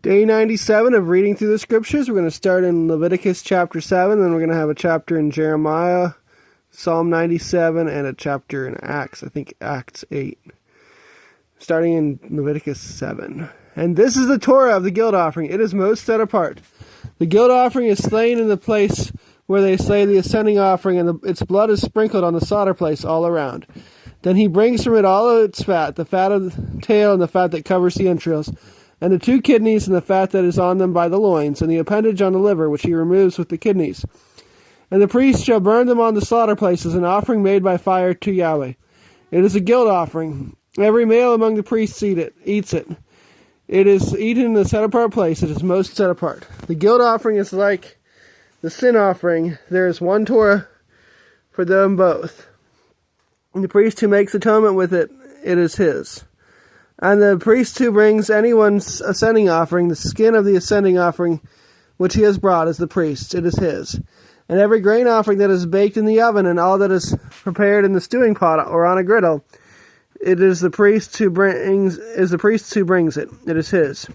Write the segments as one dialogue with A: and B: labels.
A: Day 97 of reading through the scriptures. We're going to start in Leviticus chapter 7, then we're going to have a chapter in Jeremiah, Psalm 97, and a chapter in Acts, I think Acts 8. Starting in Leviticus 7. And this is the Torah of the guilt offering. It is most set apart. The guilt offering is slain in the place where they slay the ascending offering, and its blood is sprinkled on the slaughter place all around. Then he brings from it all of its fat, the fat of the tail and the fat that covers the entrails, and the 2 kidneys and the fat that is on them by the loins, and the appendage on the liver, which he removes with the kidneys. And the priest shall burn them on the slaughter place as an offering made by fire to Yahweh. It is a guilt offering. Every male among the priests eats it. It is eaten in the set-apart place. It is most set apart. The guilt offering is like the sin offering. There is one Torah for them both. And the priest who makes atonement with it, it is his. And the priest who brings anyone's ascending offering, the skin of the ascending offering which he has brought, is the priest's, it is his. And every grain offering that is baked in the oven, and all that is prepared in the stewing pot or on a griddle, it is the priest who brings it, it is his.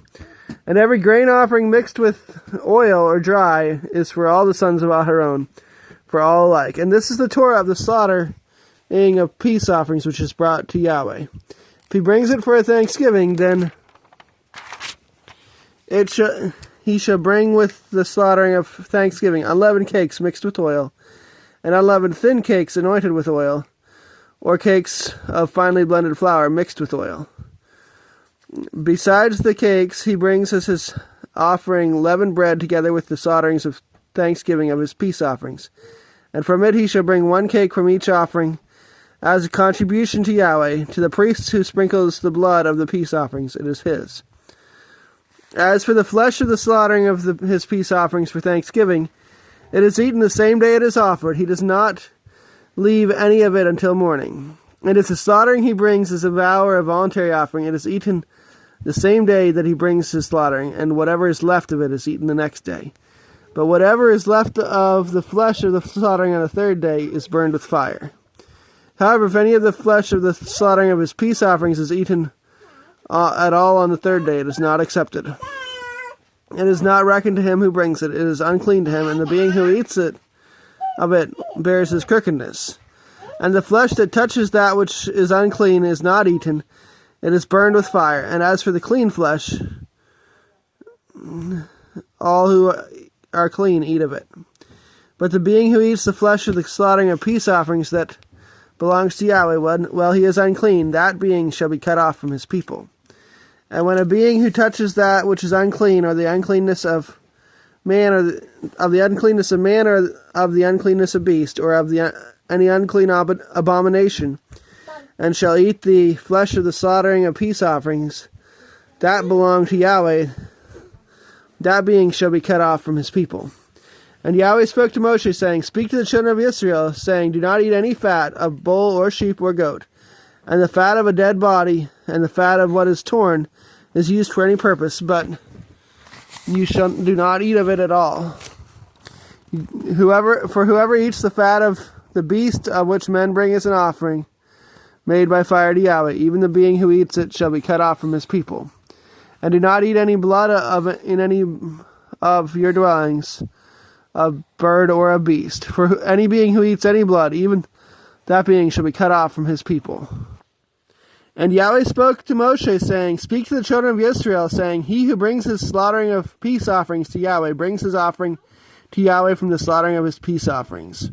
A: And every grain offering mixed with oil or dry is for all the sons of Aharon, for all alike. And this is the Torah of the slaughtering of peace offerings which is brought to Yahweh. If he brings it for a thanksgiving, then he shall bring with the slaughtering of thanksgiving unleavened cakes mixed with oil, and unleavened thin cakes anointed with oil, or cakes of finely blended flour mixed with oil. Besides the cakes, he brings as his offering leavened bread together with the slaughterings of thanksgiving of his peace offerings. And from it he shall bring 1 cake from each offering, as a contribution to Yahweh, to the priest who sprinkles the blood of the peace offerings, it is his. As for the flesh of the slaughtering of his peace offerings for thanksgiving, it is eaten the same day it is offered. He does not leave any of it until morning. And if the slaughtering he brings is a vow or a voluntary offering, it is eaten the same day that he brings his slaughtering, and whatever is left of it is eaten the next day. But whatever is left of the flesh of the slaughtering on the 3rd day is burned with fire. However, if any of the flesh of the slaughtering of his peace offerings is eaten at all on the 3rd day, it is not accepted. It is not reckoned to him who brings it. It is unclean to him, and the being who eats it bears his crookedness. And the flesh that touches that which is unclean is not eaten. It is burned with fire. And as for the clean flesh, all who are clean eat of it. But the being who eats the flesh of the slaughtering of peace offerings that belongs to Yahweh, while he is unclean, that being shall be cut off from his people. And when a being who touches that which is unclean, or the uncleanness of man, or of the uncleanness of man, or of the uncleanness of beast, or of any unclean abomination, and shall eat the flesh of the slaughtering of peace offerings that belong to Yahweh, that being shall be cut off from his people. And Yahweh spoke to Moshe, saying, Speak to the children of Israel, saying, Do not eat any fat of bull or sheep or goat. And the fat of a dead body, and the fat of what is torn, is used for any purpose, but you do not eat of it at all. Whoever eats the fat of the beast of which men bring as an offering, made by fire to Yahweh, even the being who eats it shall be cut off from his people. And do not eat any blood in any of your dwellings, a bird or a beast. For any being who eats any blood, even that being shall be cut off from his people. And Yahweh spoke to Moshe, saying, Speak to the children of Israel, saying, He who brings his slaughtering of peace offerings to Yahweh brings his offering to Yahweh from the slaughtering of his peace offerings.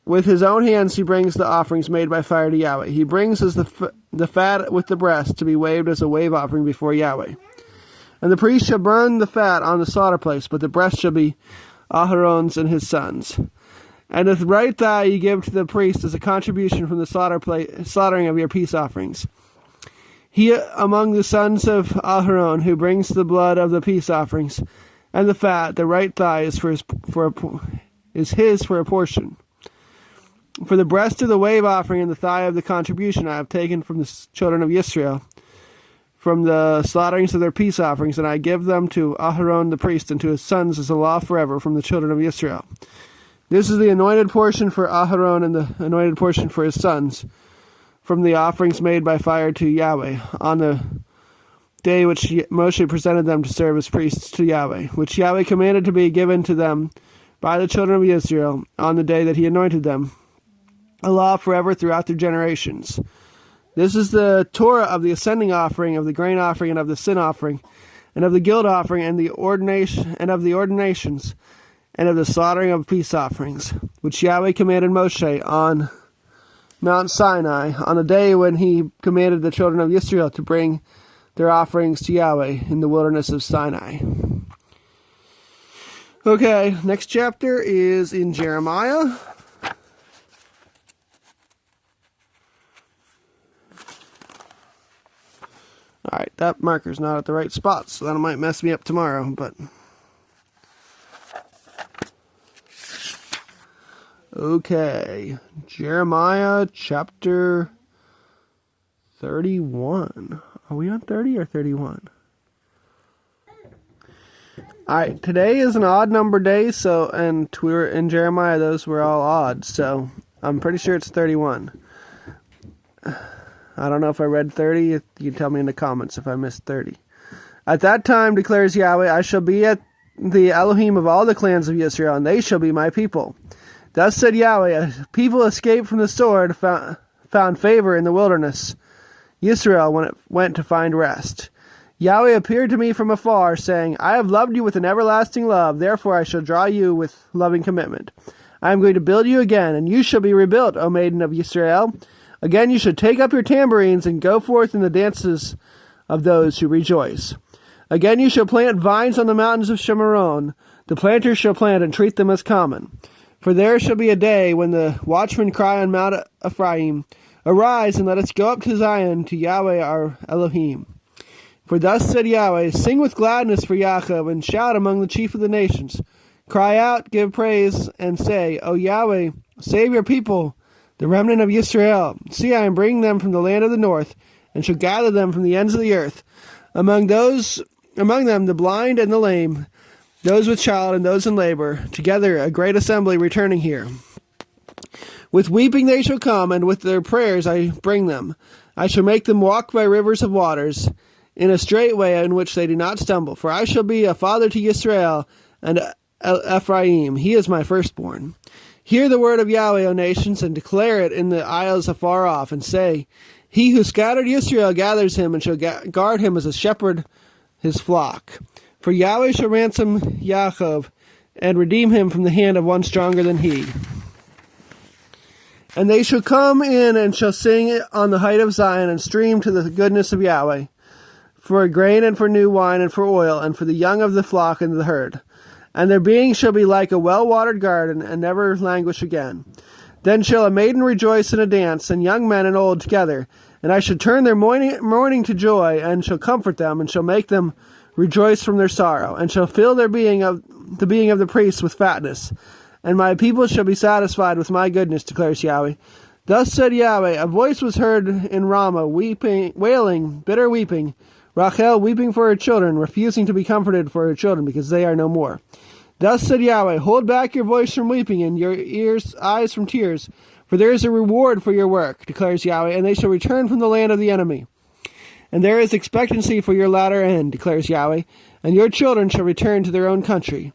A: With his own hands he brings the offerings made by fire to Yahweh. He brings as the fat with the breast to be waved as a wave offering before Yahweh. And the priest shall burn the fat on the slaughter place, but the breast shall be Aharon's and his sons. And the right thigh you give to the priest as a contribution from the slaughtering of your peace offerings. He among the sons of Aharon who brings the blood of the peace offerings and the fat, the right thigh is his for a portion. For the breast of the wave offering and the thigh of the contribution I have taken from the children of Israel, from the slaughterings of their peace offerings, and I give them to Aharon the priest and to his sons as a law forever from the children of Israel. This is the anointed portion for Aharon and the anointed portion for his sons, from the offerings made by fire to Yahweh on the day which Moshe presented them to serve as priests to Yahweh, which Yahweh commanded to be given to them by the children of Israel on the day that he anointed them, a law forever throughout their generations. This is the Torah of the ascending offering, of the grain offering, and of the sin offering, and of the guilt offering, and the ordination, and of the ordinations, and of the slaughtering of peace offerings, which Yahweh commanded Moshe on Mount Sinai, on the day when he commanded the children of Israel to bring their offerings to Yahweh in the wilderness of Sinai. Okay, next chapter is in Jeremiah. Alright, that marker's not at the right spot, so that might mess me up tomorrow, but... Okay, Jeremiah chapter 31. Are we on 30 or 31? Alright, today is an odd number day, and we're in Jeremiah, those were all odd, so I'm pretty sure it's 31. I don't know if I read 30. You can tell me in the comments if I missed 30. At that time, declares Yahweh, I shall be at the Elohim of all the clans of Israel, and they shall be my people. Thus said Yahweh, a people escaped from the sword found favor in the wilderness, Israel, when it went to find rest. Yahweh appeared to me from afar, saying, I have loved you with an everlasting love, therefore I shall draw you with loving commitment. I am going to build you again, and you shall be rebuilt, O maiden of Israel. Again you should take up your tambourines and go forth in the dances of those who rejoice. Again you shall plant vines on the mountains of Shemaron. The planters shall plant and treat them as common. For there shall be a day when the watchmen cry on Mount Ephraim, Arise and let us go up to Zion, to Yahweh our Elohim. For thus said Yahweh, Sing with gladness for Yaakov, and shout among the chief of the nations. Cry out, give praise, and say, O Yahweh, save your people, the remnant of Israel. See, I am bringing them from the land of the north, and shall gather them from the ends of the earth. Among them the blind and the lame, those with child and those in labor, together a great assembly returning here. With weeping they shall come, and with their prayers I bring them. I shall make them walk by rivers of waters, in a straight way in which they do not stumble. For I shall be a father to Israel and Ephraim. He is my firstborn. Hear the word of Yahweh, O nations, and declare it in the isles afar off, and say, He who scattered Israel gathers him, and shall guard him as a shepherd his flock. For Yahweh shall ransom Yaakov, and redeem him from the hand of one stronger than he. And they shall come in, and shall sing on the height of Zion, and stream to the goodness of Yahweh, for grain, and for new wine, and for oil, and for the young of the flock and the herd. And their being shall be like a well-watered garden, and never languish again. Then shall a maiden rejoice in a dance, and young men and old together. And I shall turn their mourning to joy, and shall comfort them, and shall make them rejoice from their sorrow, and shall fill their being of the priests with fatness. And my people shall be satisfied with my goodness, declares Yahweh. Thus said Yahweh, a voice was heard in Ramah, weeping, wailing, bitter weeping, Rachel weeping for her children, refusing to be comforted for her children, because they are no more. Thus said Yahweh, hold back your voice from weeping, and your eyes from tears, for there is a reward for your work, declares Yahweh, and they shall return from the land of the enemy. And there is expectancy for your latter end, declares Yahweh, and your children shall return to their own country.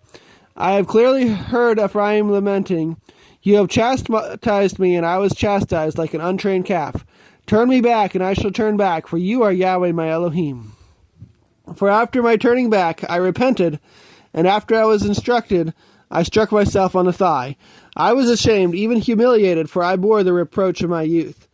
A: I have clearly heard Ephraim lamenting, You have chastised me, and I was chastised like an untrained calf. Turn me back, and I shall turn back, for you are Yahweh my Elohim. For after my turning back I repented, and after I was instructed, I struck myself on the thigh. I was ashamed, even humiliated, for I bore the reproach of my youth.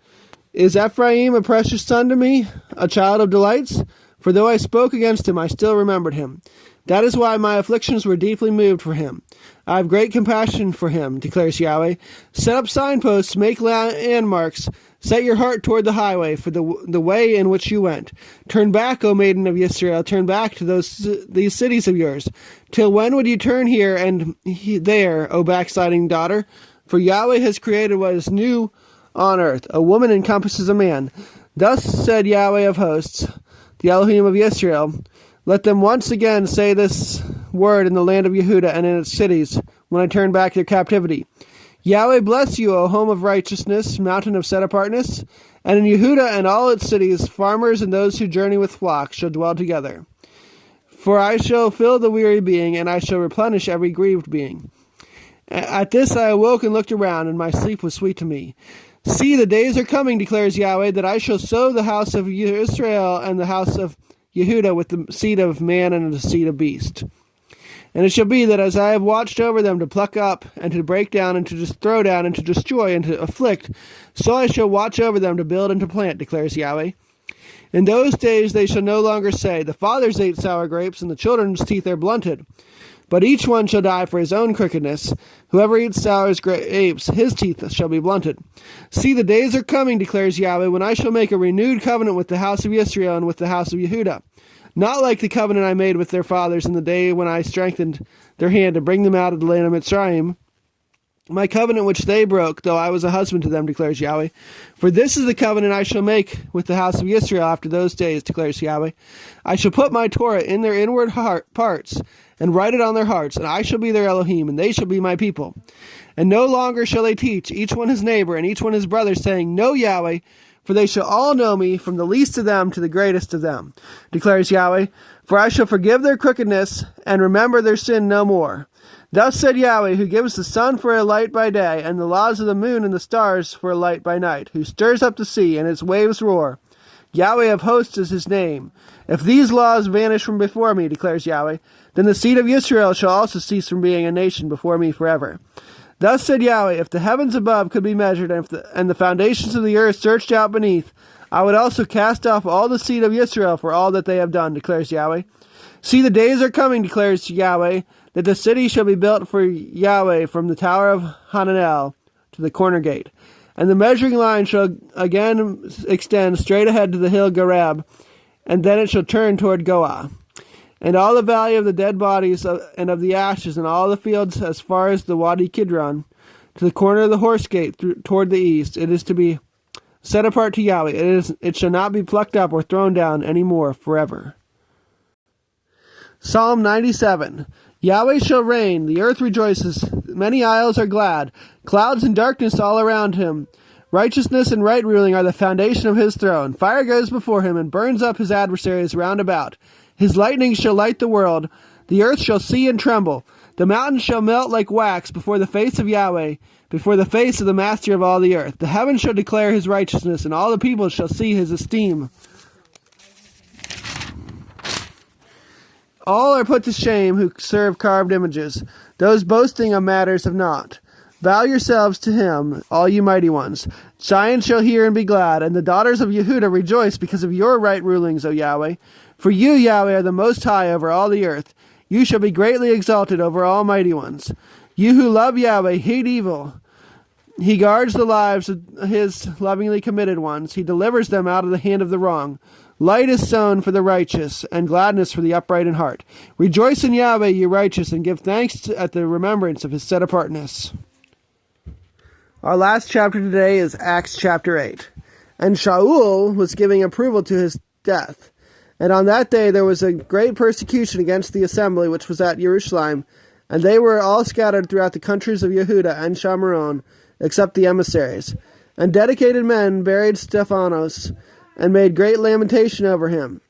A: Is Ephraim a precious son to me, a child of delights? For though I spoke against him, I still remembered him. That is why my afflictions were deeply moved for him. I have great compassion for him, declares Yahweh. Set up signposts, make landmarks, set your heart toward the highway, for the way in which you went. Turn back, O maiden of Israel, turn back to these cities of yours. Till when would you turn here and there, O backsliding daughter? For Yahweh has created what is new on earth. A woman encompasses a man. Thus said Yahweh of hosts, the Elohim of Israel, let them once again say this word in the land of Yehuda and in its cities, when I turn back their captivity. Yahweh bless you, O home of righteousness, mountain of set-apartness, And in Yehuda and all its cities, farmers and those who journey with flocks shall dwell together. For I shall fill the weary being, and I shall replenish every grieved being. At this I awoke and looked around, and my sleep was sweet to me. See, the days are coming, declares Yahweh, that I shall sow the house of Israel and the house of Yehuda with the seed of man and the seed of beast. And it shall be that as I have watched over them to pluck up, and to break down, and to just throw down, and to destroy, and to afflict, so I shall watch over them to build and to plant, declares Yahweh. In those days they shall no longer say, the fathers ate sour grapes, and the children's teeth are blunted. But each one shall die for his own crookedness. Whoever eats sour grapes, his teeth shall be blunted. See, the days are coming, declares Yahweh, when I shall make a renewed covenant with the house of Israel and with the house of Yehuda. Not like the covenant I made with their fathers in the day when I strengthened their hand to bring them out of the land of Mitzrayim, my covenant which they broke, though I was a husband to them, declares Yahweh. For this is the covenant I shall make with the house of Israel after those days, declares Yahweh. I shall put my Torah in their inward parts, and write it on their hearts, and I shall be their Elohim, and they shall be my people. And no longer shall they teach, each one his neighbor, and each one his brother, saying, Know Yahweh, for they shall all know me, from the least of them to the greatest of them, declares Yahweh. For I shall forgive their crookedness, and remember their sin no more. Thus said Yahweh, who gives the sun for a light by day, and the laws of the moon and the stars for a light by night, who stirs up the sea, and its waves roar. Yahweh of hosts is his name. If these laws vanish from before me, declares Yahweh, then the seed of Israel shall also cease from being a nation before me forever. Thus said Yahweh, if the heavens above could be measured, and the foundations of the earth searched out beneath, I would also cast off all the seed of Israel for all that they have done, declares Yahweh. See, the days are coming, declares Yahweh, that the city shall be built for Yahweh from the tower of Hananel to the corner gate. And the measuring line shall again extend straight ahead to the hill Gareb, and then it shall turn toward Goah. And all the valley of the dead bodies and of the ashes, and all the fields as far as the Wadi Kidron, to the corner of the horse gate toward the east, it is to be set apart to Yahweh. It shall not be plucked up or thrown down any more forever. Psalm 97. Yahweh shall reign, the earth rejoices, many isles are glad, clouds and darkness all around him. Righteousness and right ruling are the foundation of his throne. Fire goes before him and burns up his adversaries round about. His lightning shall light the world. The earth shall see and tremble. The mountains shall melt like wax before the face of Yahweh, before the face of the master of all the earth. The heavens shall declare his righteousness, and all the people shall see his esteem. All are put to shame who serve carved images, those boasting of matters of naught. Bow yourselves to him, all you mighty ones. Zion shall hear and be glad, and the daughters of Yehuda rejoice because of your right rulings, O Yahweh. For you, Yahweh, are the most high over all the earth. You shall be greatly exalted over all mighty ones. You who love Yahweh hate evil. He guards the lives of his lovingly committed ones. He delivers them out of the hand of the wrong. Light is sown for the righteous, and gladness for the upright in heart. Rejoice in Yahweh, you righteous, and give thanks at the remembrance of his set-apartness. Our last chapter today is Acts chapter 8. And Shaul was giving approval to his death. And on that day there was a great persecution against the assembly which was at Jerusalem, and they were all scattered throughout the countries of Yehuda and Shamaron, except the emissaries. And dedicated men buried Stephanos, and made great lamentation over him.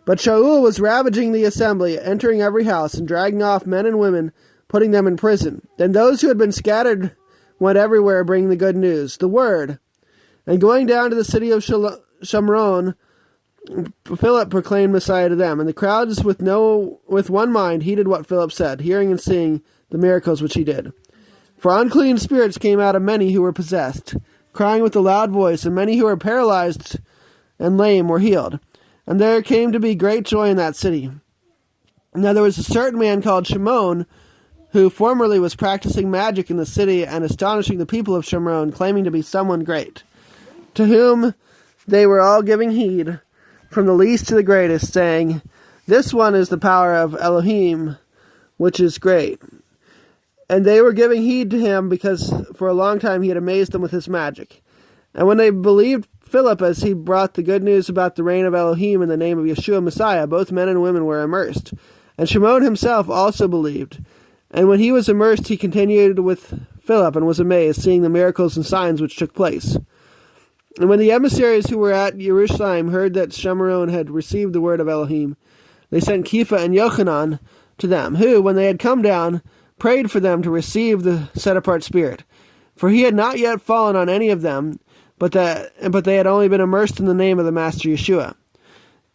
A: But Shaul was ravaging the assembly, entering every house, and dragging off men and women, putting them in prison. Then those who had been scattered went everywhere bringing the good news, the word. And going down to the city of Shomron, Philip proclaimed Messiah to them, and the crowds with one mind heeded what Philip said, hearing and seeing the miracles which he did. For unclean spirits came out of many who were possessed, crying with a loud voice, and many who were paralyzed and lame were healed. And there came to be great joy in that city. Now there was a certain man called Shimon, who formerly was practicing magic in the city and astonishing the people of Shomron, claiming to be someone great, to whom they were all giving heed, from the least to the greatest, saying, This one is the power of Elohim, which is great. And they were giving heed to him because for a long time he had amazed them with his magic. And when they believed Philip as he brought the good news about the reign of Elohim in the name of Yeshua Messiah, both men and women were immersed. And Shimon himself also believed. And when he was immersed, he continued with Philip and was amazed, seeing the miracles and signs which took place. And when the emissaries who were at Jerusalem heard that Shimron had received the word of Elohim, they sent Kepha and Yochanan to them, who, when they had come down, prayed for them to receive the set-apart spirit. For he had not yet fallen on any of them, but they had only been immersed in the name of the Master Yeshua.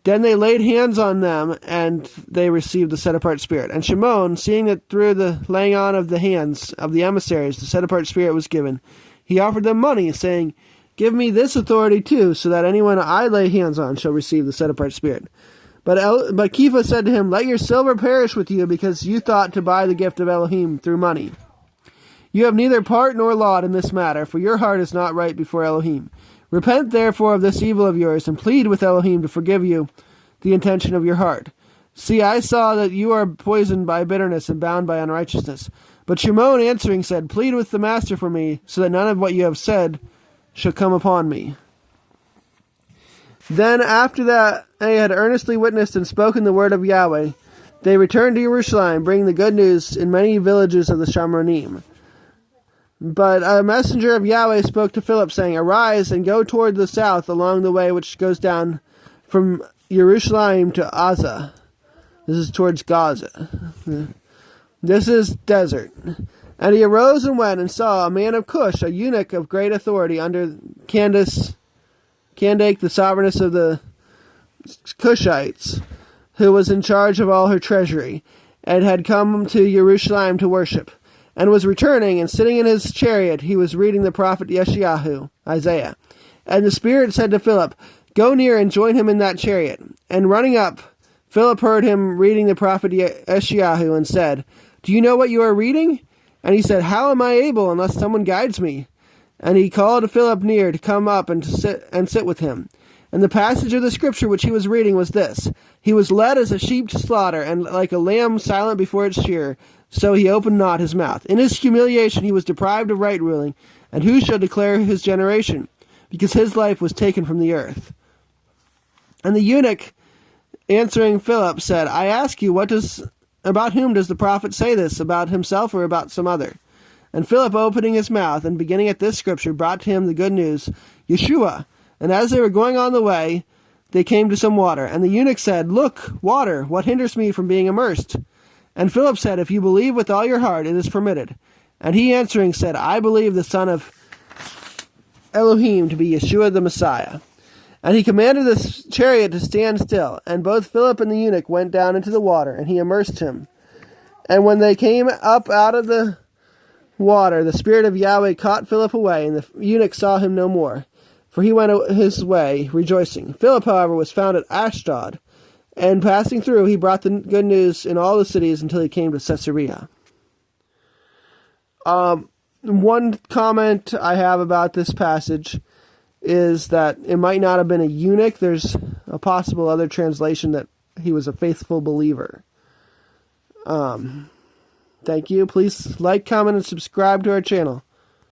A: Then they laid hands on them, and they received the set-apart spirit. And Shimon, seeing that through the laying on of the hands of the emissaries the set-apart spirit was given, he offered them money, saying, "Give me this authority too, so that anyone I lay hands on shall receive the set-apart spirit." But Kepha said to him, "Let your silver perish with you, because you thought to buy the gift of Elohim through money. You have neither part nor lot in this matter, for your heart is not right before Elohim. Repent therefore of this evil of yours, and plead with Elohim to forgive you the intention of your heart. See, I saw that you are poisoned by bitterness and bound by unrighteousness." But Shimon answering said, "Plead with the master for me, so that none of what you have said shall come upon me." Then after that they had earnestly witnessed and spoken the word of Yahweh, they returned to Jerusalem, bringing the good news in many villages of the Shomronim. But a messenger of Yahweh spoke to Philip, saying, "Arise and go toward the south along the way which goes down from Jerusalem to Azza." This is towards Gaza. This is desert. And he arose and went and saw a man of Cush, a eunuch of great authority under Candace, the sovereigness of the Cushites, who was in charge of all her treasury, and had come to Jerusalem to worship, and was returning, and sitting in his chariot, he was reading the prophet Isaiah. And the Spirit said to Philip, "Go near and join him in that chariot." And running up, Philip heard him reading the prophet Yeshayahu, and said, "Do you know what you are reading?" And he said, "How am I able, unless someone guides me?" And he called Philip near to come up and to sit with him. And the passage of the scripture which he was reading was this: "He was led as a sheep to slaughter, and like a lamb silent before its shearer, so he opened not his mouth. In his humiliation he was deprived of right ruling, and who shall declare his generation? Because his life was taken from the earth." And the eunuch, answering Philip, said, "I ask you, about whom does the prophet say this, about himself or about some other?" And Philip, opening his mouth and beginning at this scripture, brought to him the good news, Yeshua. And as they were going on the way, they came to some water. And the eunuch said, "Look, water, what hinders me from being immersed?" And Philip said, "If you believe with all your heart, it is permitted." And he answering said, "I believe the Son of Elohim to be Yeshua the Messiah." And he commanded the chariot to stand still. And both Philip and the eunuch went down into the water, and he immersed him. And when they came up out of the water, the Spirit of Yahweh caught Philip away, and the eunuch saw him no more, for he went his way rejoicing. Philip, however, was found at Ashdod, and passing through, he brought the good news in all the cities until he came to Caesarea. One comment I have about this passage is that it might not have been a eunuch. There's a possible other translation that he was a faithful believer. Thank you. Please like, comment, and subscribe to our channel.